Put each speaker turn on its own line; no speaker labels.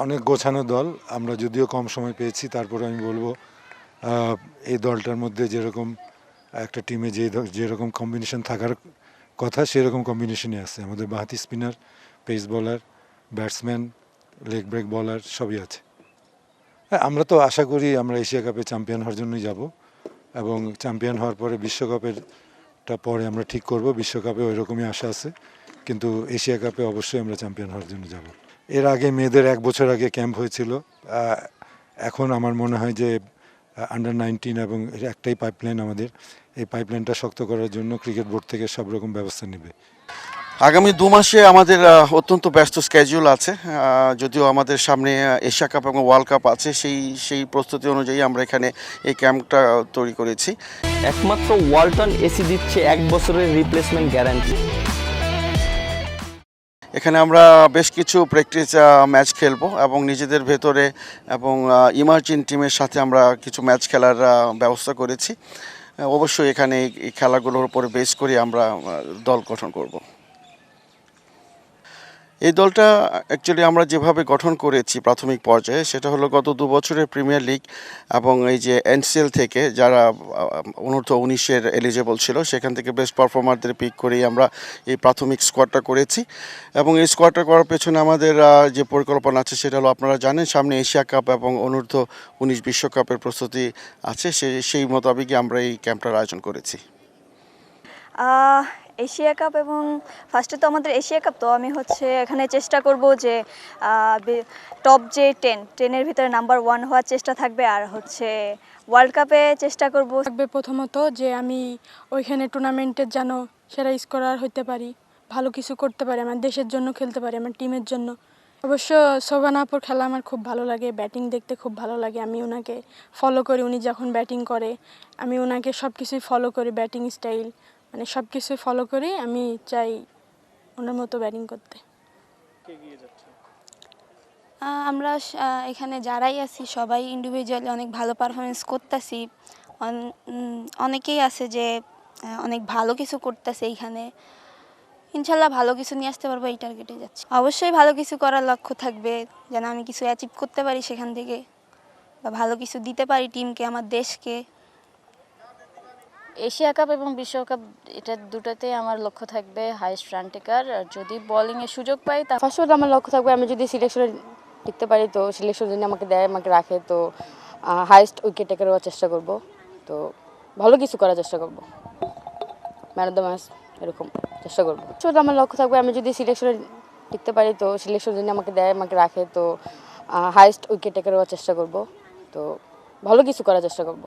অনেক গোছানো দল। আমরা যদিও কম সময় পেয়েছি, তারপরে আমি বলবো এই দলটার মধ্যে যেরকম একটা টিমে যেরকম কম্বিনেশন থাকার কথা সেরকম কম্বিনেশনই আছে। আমাদের বাঁহাতি spinner, pace bowler, batsman, leg break bowler সবই আছে। হ্যাঁ, আমরা তো আশা করি আমরা এশিয়া কাপে চ্যাম্পিয়ন হওয়ার জন্যই যাব, এবং চ্যাম্পিয়ন হওয়ার পরে বিশ্বকাপেরটা পরে আমরা ঠিক করব। বিশ্বকাপে ওই রকমই আশা আছে, কিন্তু এশিয়া কাপে অবশ্যই আমরা চ্যাম্পিয়ন হওয়ার জন্য যাব। এর আগে মেয়েদের 1 বছর আগে ক্যাম্প হয়েছিল। এখন আমার মনে হয় যে আন্ডার-19 এবং একটাই পাইপলাইন আমাদের, এই পাইপলাইনটা শক্ত করার জন্য ক্রিকেট বোর্ড থেকে সব রকম ব্যবস্থা নেবে।
আগামী 2 মাসে আমাদের অত্যন্ত ব্যস্ত স্কেডিউল আছে। যদিও আমাদের সামনে এশিয়া কাপ এবং ওয়ার্ল্ড কাপ আছে, সেই প্রস্তুতি অনুযায়ী আমরা এখানে এই ক্যাম্পটা তৈরি করেছি।
একমাত্র ওয়ালটন এসি দিচ্ছে 1 বছরের রিপ্লেসমেন্ট গ্যারান্টি।
এখানে আমরা বেশ কিছু প্র্যাকটিস ম্যাচ খেলবো এবং নিজেদের ভেতরে এবং ইমার্জিং টিমের সাথে আমরা কিছু ম্যাচ খেলার ব্যবস্থা করেছি। অবশ্যই এখানে এই খেলাগুলোর উপরে বেস করে আমরা দল গঠন করব। এই দলটা অ্যাকচুয়ালি আমরা যেভাবে গঠন করেছি প্রাথমিক পর্যায়ে, সেটা হলো গত 2 বছরের প্রিমিয়ার লিগ এবং এই যে এনসিএল থেকে যারা অনূর্ধ্ব 19-এর এলিজেবল ছিল, সেখান থেকে বেস্ট পারফর্মারদের পিক করেই আমরা এই প্রাথমিক স্কোয়াডটা করেছি। এবং এই স্কোয়াডটা করার পেছনে আমাদের যে পরিকল্পনা আছে সেটা হলো, আপনারা জানেন সামনে এশিয়া কাপ এবং অনূর্ধ্ব 19 বিশ্বকাপের প্রস্তুতি আছে, সেই মোতাবেকই আমরা এই ক্যাম্পটার আয়োজন করেছি।
এশিয়া কাপ এবং ফার্স্টে তো আমাদের এশিয়া কাপ, তো আমি এখানে চেষ্টা করব যে টপ যে 10-এর ভিতরে নাম্বার 1 হওয়ার চেষ্টা থাকবে। আর ওয়ার্ল্ড কাপে চেষ্টা করব
থাকবে প্রথমত যে আমি ওইখানে টুর্নামেন্টের যেন সেরা স্কোরার হতে পারি, ভালো কিছু করতে পারি, আমার দেশের জন্য খেলতে পারি, আমার টিমের জন্য। অবশ্য শোভনা আপুর খেলা আমার খুব ভালো লাগে, ব্যাটিং দেখতে খুব ভালো লাগে। আমি ওনাকে ফলো করি, উনি যখন ব্যাটিং করে আমি ওনাকে সব কিছুই ফলো করি, ব্যাটিং স্টাইল মানে সব কিছুই ফলো করি। আমি চাই ওনার মতো ব্যাটিং করতে।
আমরা এখানে যারাই আছি সবাই ইন্ডিভিজুয়ালি অনেক ভালো পারফরমেন্স করতেছি। অনেকেই আছে যে অনেক ভালো কিছু করতেছে এইখানে। ইনশাল্লাহ ভালো কিছু নিয়ে আসতে পারবো, এই টার্গেটে যাচ্ছি। অবশ্যই ভালো কিছু করার লক্ষ্য থাকবে, যেন আমি কিছু অ্যাচিভ করতে পারি সেখান থেকে, বা ভালো কিছু দিতে পারি টিমকে, আমার দেশকে।
এশিয়া কাপ এবং বিশ্বকাপ এটা দুটাতেই আমার লক্ষ্য থাকবে হাইয়েস্ট রান টেকার। যদি বোলিংয়ের সুযোগ পাই তা
ফার্স্ট আমার লক্ষ্য থাকবে, আমি যদি সিলেকশনে টিকতে পারি তো সিলেকশন যদি আমাকে দেয়, আমাকে রাখে, তো হাইয়েস্ট উইকেট টেকার হওয়ার চেষ্টা করব, তো ভালো কিছু করার চেষ্টা করব, ম্যান অফ দ্য ম্যাচ এরকম চেষ্টা করব। আমার লক্ষ্য থাকবে, আমি যদি সিলেকশনে টিকতে পারি তো সিলেকশন যদি আমাকে দেয়, আমাকে রাখে, তো হাইয়েস্ট উইকেট টেকার হওয়ার চেষ্টা করব, তো ভালো কিছু করার চেষ্টা করব।